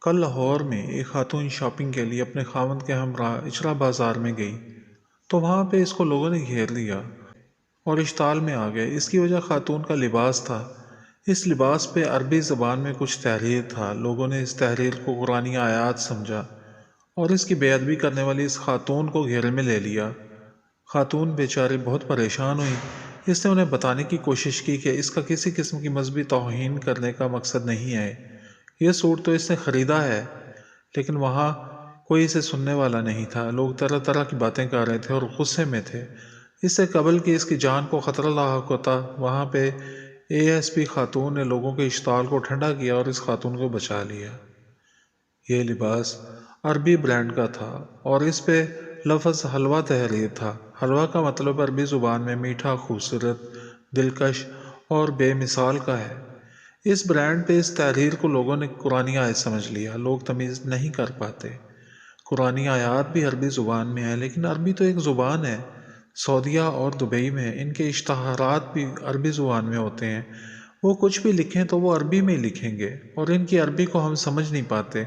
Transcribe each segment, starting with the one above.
کل لاہور میں ایک خاتون شاپنگ کے لیے اپنے خاوند کے ہمراہ اچرا بازار میں گئی تو وہاں پہ اس کو لوگوں نے گھیر لیا اور اشتعال میں آ گئے۔ اس کی وجہ خاتون کا لباس تھا۔ اس لباس پہ عربی زبان میں کچھ تحریر تھا۔ لوگوں نے اس تحریر کو قرآنی آیات سمجھا اور اس کی بے ادبی کرنے والی اس خاتون کو گھیرے میں لے لیا۔ خاتون بیچاری بہت پریشان ہوئی۔ اس نے انہیں بتانے کی کوشش کی کہ اس کا کسی قسم کی مذہبی توہین کرنے کا مقصد نہیں ہے، یہ سوٹ تو اس نے خریدا ہے، لیکن وہاں کوئی اسے سننے والا نہیں تھا۔ لوگ طرح طرح کی باتیں کر رہے تھے اور غصے میں تھے۔ اس سے قبل کہ اس کی جان کو خطرہ لاحق ہوتا، وہاں پہ ASP خاتون نے لوگوں کے اشتعال کو ٹھنڈا کیا اور اس خاتون کو بچا لیا۔ یہ لباس عربی برانڈ کا تھا اور اس پہ لفظ حلوہ تحریر تھا۔ حلوہ کا مطلب عربی زبان میں میٹھا، خوبصورت، دلکش اور بے مثال کا ہے۔ اس برانڈ پہ اس تحریر کو لوگوں نے قرآنی آیت سمجھ لیا۔ لوگ تمیز نہیں کر پاتے۔ قرآنی آیات بھی عربی زبان میں ہیں، لیکن عربی تو ایک زبان ہے۔ سعودیہ اور دبئی میں ان کے اشتہارات بھی عربی زبان میں ہوتے ہیں۔ وہ کچھ بھی لکھیں تو وہ عربی میں ہی لکھیں گے اور ان کی عربی کو ہم سمجھ نہیں پاتے۔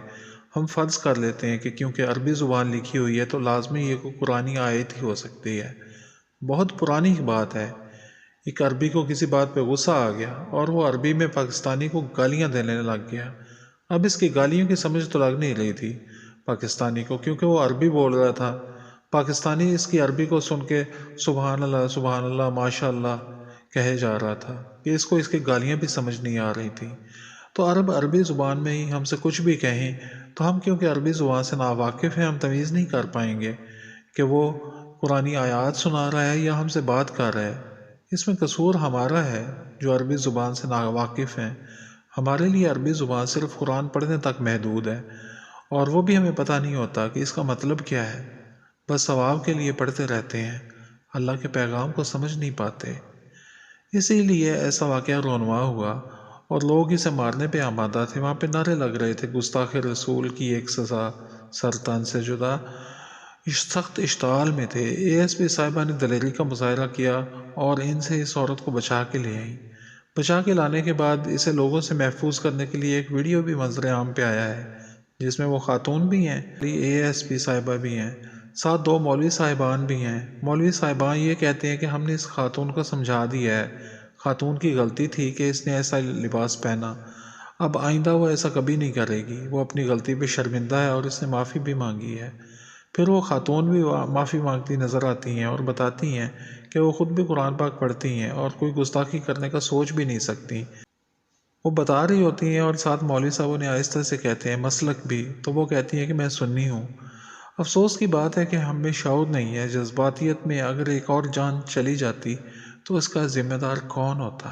ہم فرض کر لیتے ہیں کہ کیونکہ عربی زبان لکھی ہوئی ہے تو لازمی یہ کوئی قرآنی آیت ہی ہو سکتی ہے۔ بہت پرانی بات ہے۔ ایک عربی کو کسی بات پہ غصہ آ گیا اور وہ عربی میں پاکستانی کو گالیاں دینے لگ گیا۔ اب اس کی گالیوں کی سمجھ تو لگ نہیں رہی تھی پاکستانی کو، کیونکہ وہ عربی بول رہا تھا۔ پاکستانی اس کی عربی کو سن کے سبحان اللہ ماشاء اللہ کہے جا رہا تھا کہ اس کو اس کی گالیاں بھی سمجھ نہیں آ رہی تھی۔ تو عربی زبان میں ہی ہم سے کچھ بھی کہیں تو ہم کیونکہ عربی زبان سے ناواقف ہیں، ہم تمیز نہیں کر پائیں گے کہ وہ قرآنی آیات سنا رہا ہے یا ہم سے بات کر رہا ہے۔ اس میں قصور ہمارا ہے جو عربی زبان سے ناواقف ہیں۔ ہمارے لیے عربی زبان صرف قرآن پڑھنے تک محدود ہے اور وہ بھی ہمیں پتہ نہیں ہوتا کہ اس کا مطلب کیا ہے۔ بس ثواب کے لیے پڑھتے رہتے ہیں، اللہ کے پیغام کو سمجھ نہیں پاتے۔ اسی لیے ایسا واقعہ رونما ہوا اور لوگ اسے مارنے پہ آمادہ تھے۔ وہاں پہ نعرے لگ رہے تھے، گستاخ رسول کی ایک سزا سرطان سے جدا۔ سخت اشتعال میں تھے۔ ASP صاحبہ نے دلیری کا مظاہرہ کیا اور ان سے اس عورت کو بچا کے لے آئیں۔ بچا کے لانے کے بعد اسے لوگوں سے محفوظ کرنے کے لیے ایک ویڈیو بھی منظر عام پہ آیا ہے جس میں وہ خاتون بھی ہیں، ASP صاحبہ بھی ہیں، ساتھ 2 مولوی صاحبان بھی ہیں۔ مولوی صاحبان یہ کہتے ہیں کہ ہم نے اس خاتون کو سمجھا دیا ہے، خاتون کی غلطی تھی کہ اس نے ایسا لباس پہنا، اب آئندہ وہ ایسا کبھی نہیں کرے گی، وہ اپنی غلطی پہ شرمندہ ہے اور اس نے معافی بھی مانگی ہے۔ پھر وہ خاتون بھی معافی مانگتی نظر آتی ہیں اور بتاتی ہیں کہ وہ خود بھی قرآن پاک پڑھتی ہیں اور کوئی گستاخی کرنے کا سوچ بھی نہیں سکتی۔ وہ بتا رہی ہوتی ہیں اور ساتھ مولوی صاحب نے آہستہ سے کہتے ہیں مسلک بھی، تو وہ کہتی ہیں کہ میں سنی ہوں۔ افسوس کی بات ہے کہ ہم میں شعور نہیں ہے۔ جذباتیت میں اگر ایک اور جان چلی جاتی تو اس کا ذمہ دار کون ہوتا؟